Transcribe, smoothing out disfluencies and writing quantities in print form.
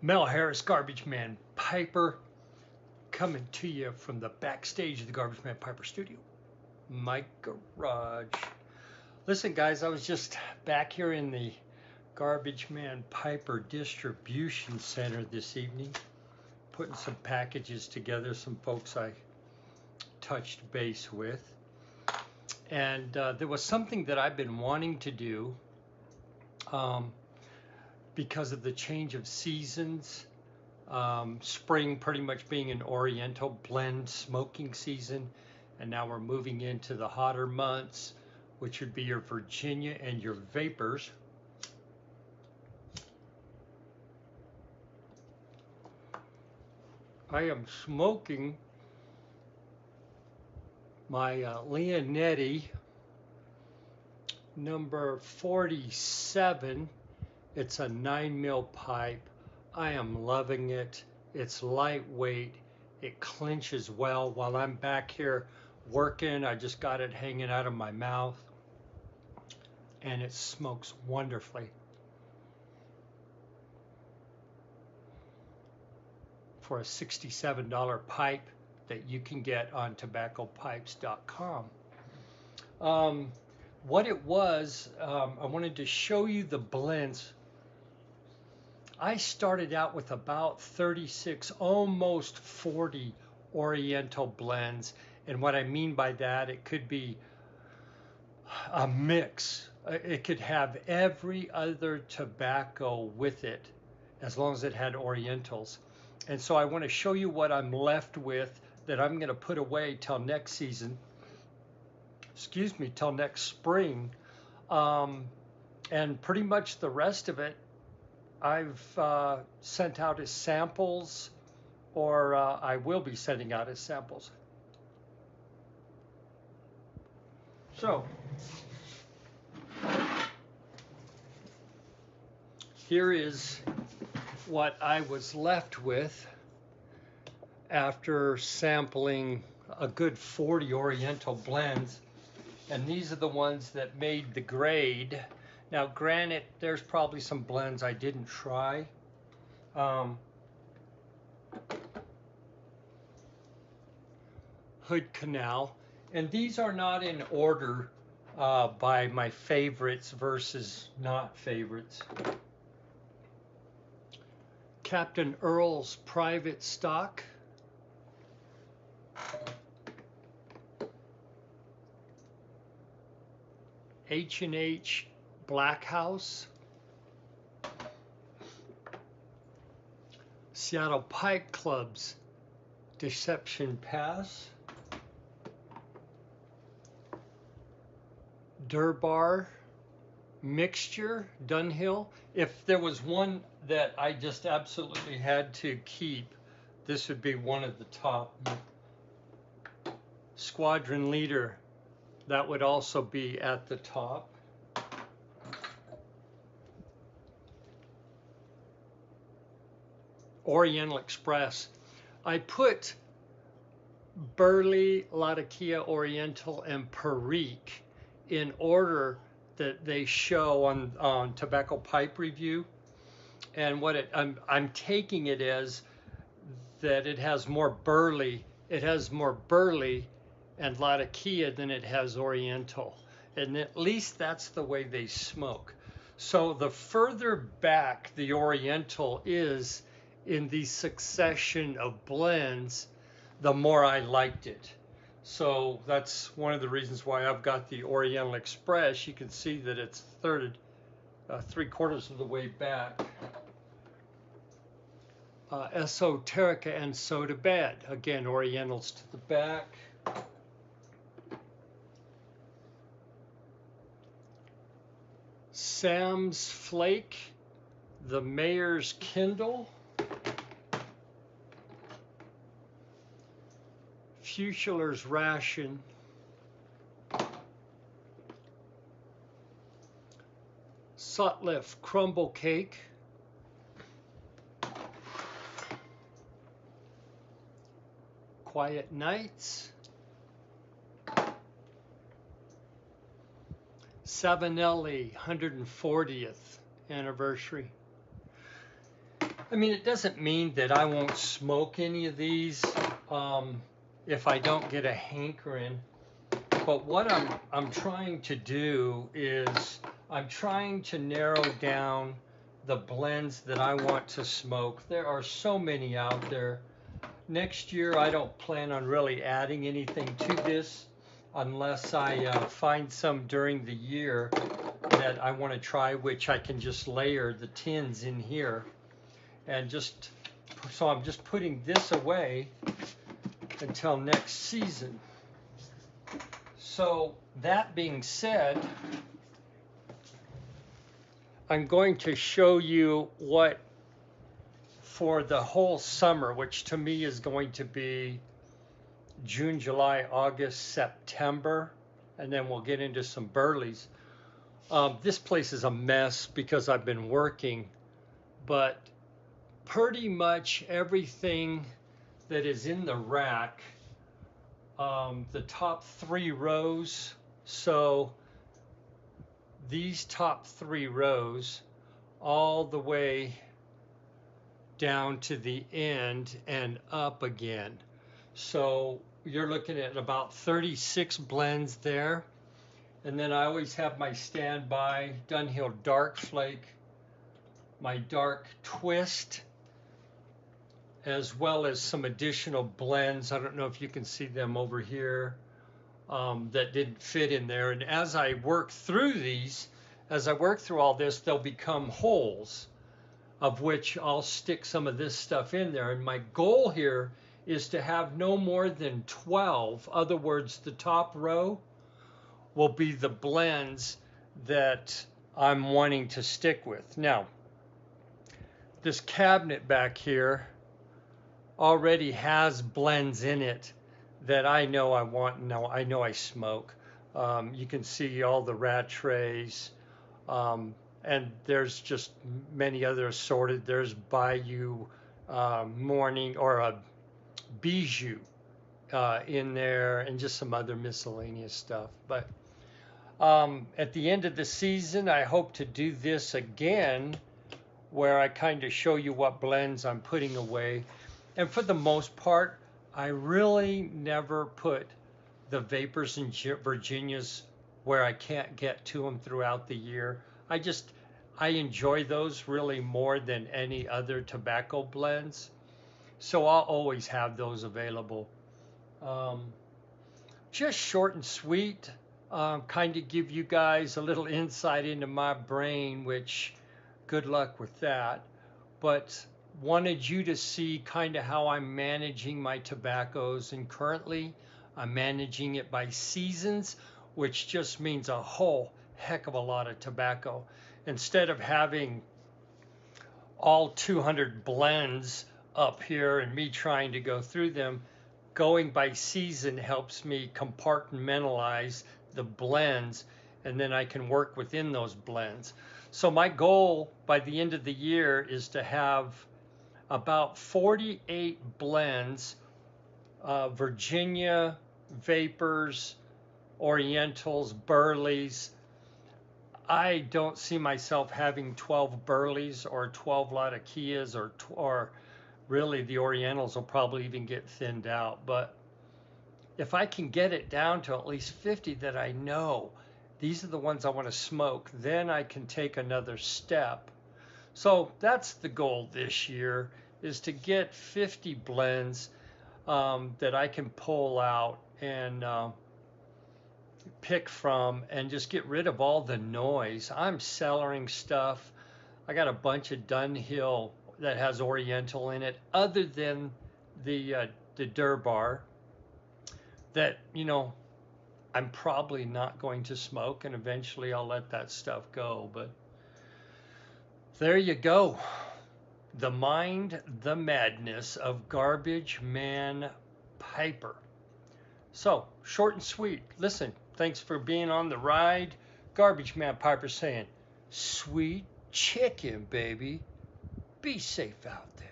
Mel Harris, Garbage Man Piper, coming to you from the backstage of the Garbage Man Piper studio, my garage. Listen, guys, I was just back here in the Garbage Man Piper Distribution Center this evening, putting some packages together, some folks I touched base with. And there was something that I've been wanting to do because of the change of seasons. Spring pretty much being an Oriental blend smoking season, and now we're moving into the hotter months, which would be your Virginia and your Vapors. I am smoking my Leonetti number 47. It's a 9 mil pipe. I am loving it. It's lightweight. It clinches well. While I'm back here working, I just got it hanging out of my mouth, and it smokes wonderfully. For a $67 pipe that you can get on tobaccopipes.com. What it was, I wanted to show you the blends. I started out with about 36, almost 40 Oriental blends. And what I mean by that, it could be a mix. It could have every other tobacco with it, as long as it had Orientals. And so I want to show you what I'm left with that I'm going to put away till next season. Excuse me, till next spring. And pretty much the rest of it, I've sent out as samples, or I will be sending out as samples. So, here is what I was left with after sampling a good 40 Oriental blends. And these are the ones that made the grade. Now, granted, there's probably some blends I didn't try. Hood Canal. And these are not in order by my favorites versus not favorites. Captain Earl's Private Stock. H&H Black House. Seattle Pipe Club's Deception Pass. Durbar Mixture, Dunhill. If there was one that I just absolutely had to keep, this would be one of the top. Squadron Leader, that would also be at the top. Oriental Express. I put Burley, Latakia Oriental, and Perique in order that they show on Tobacco Pipe Review. And what I'm taking it as that it has more Burley. It has more Burley and Latakia than it has Oriental. And at least that's the way they smoke. So the further back the Oriental is in the succession of blends, the more I liked it. So that's one of the reasons why I've got the Oriental Express. You can see that it's 3/4 of the way back. Esoterica and Soda Bed. Again, Orientals to the back. Sam's Flake, the Mayor's Kindle. Fuchsia's Ration. Sutliff Crumble Cake. Quiet Nights. Savinelli 140th anniversary. I mean, it doesn't mean that I won't smoke any of these if I don't get a hankering. But what I'm trying to do is I'm trying to narrow down the blends that I want to smoke. There are so many out there. Next year, I don't plan on really adding anything to this unless I find some during the year that I want to try, which I can just layer the tins in here. And so I'm just putting this away until next season. So that being said, I'm going to show you what for the whole summer, which to me is going to be June, July, August, September, and then we'll get into some burleys. This place is a mess because I've been working, but pretty much everything that is in the rack, the top 3 rows, so these top 3 rows all the way down to the end and up again. So you're looking at about 36 blends there. And then I always have my standby Dunhill Dark Flake, my Dark Twist, as well as some additional blends. I don't know if you can see them over here that didn't fit in there. And as I work through these, as I work through all this, they'll become holes, of which I'll stick some of this stuff in there. And my goal here is to have no more than 12. In other words, the top row will be the blends that I'm wanting to stick with. Now, this cabinet back here already has blends in it that I know I want. Now I know I smoke. You can see all the rat trays, and there's just many other assorted. There's Bayou Morning or a Bijou in there, and just some other miscellaneous stuff. But at the end of the season, I hope to do this again, where I kind of show you what blends I'm putting away. And for the most part, I really never put the Vapors and Virginias where I can't get to them throughout the year. I enjoy those really more than any other tobacco blends. So I'll always have those available. Just short and sweet, kind of give you guys a little insight into my brain, which good luck with that. But wanted you to see kind of how I'm managing my tobaccos, and currently I'm managing it by seasons, which just means a whole heck of a lot of tobacco. Instead of having all 200 blends up here and me trying to go through them, going by season helps me compartmentalize the blends, and then I can work within those blends. So my goal by the end of the year is to have about 48 blends, Virginia, Vapors, Orientals, Burleys. I don't see myself having 12 Burleys or 12 Latakias, or really the Orientals will probably even get thinned out. But if I can get it down to at least 50 that I know, these are the ones I want to smoke, then I can take another step. So that's the goal this year, is to get 50 blends that I can pull out and pick from, and just get rid of all the noise. I'm cellaring stuff. I got a bunch of Dunhill that has Oriental in it, other than the Durbar, that, you know, I'm probably not going to smoke, and eventually I'll let that stuff go. But there you go. The mind, the madness of Garbage Man Piper. So, short and sweet. Listen, thanks for being on the ride. Garbage Man Piper saying, sweet chicken, baby. Be safe out there.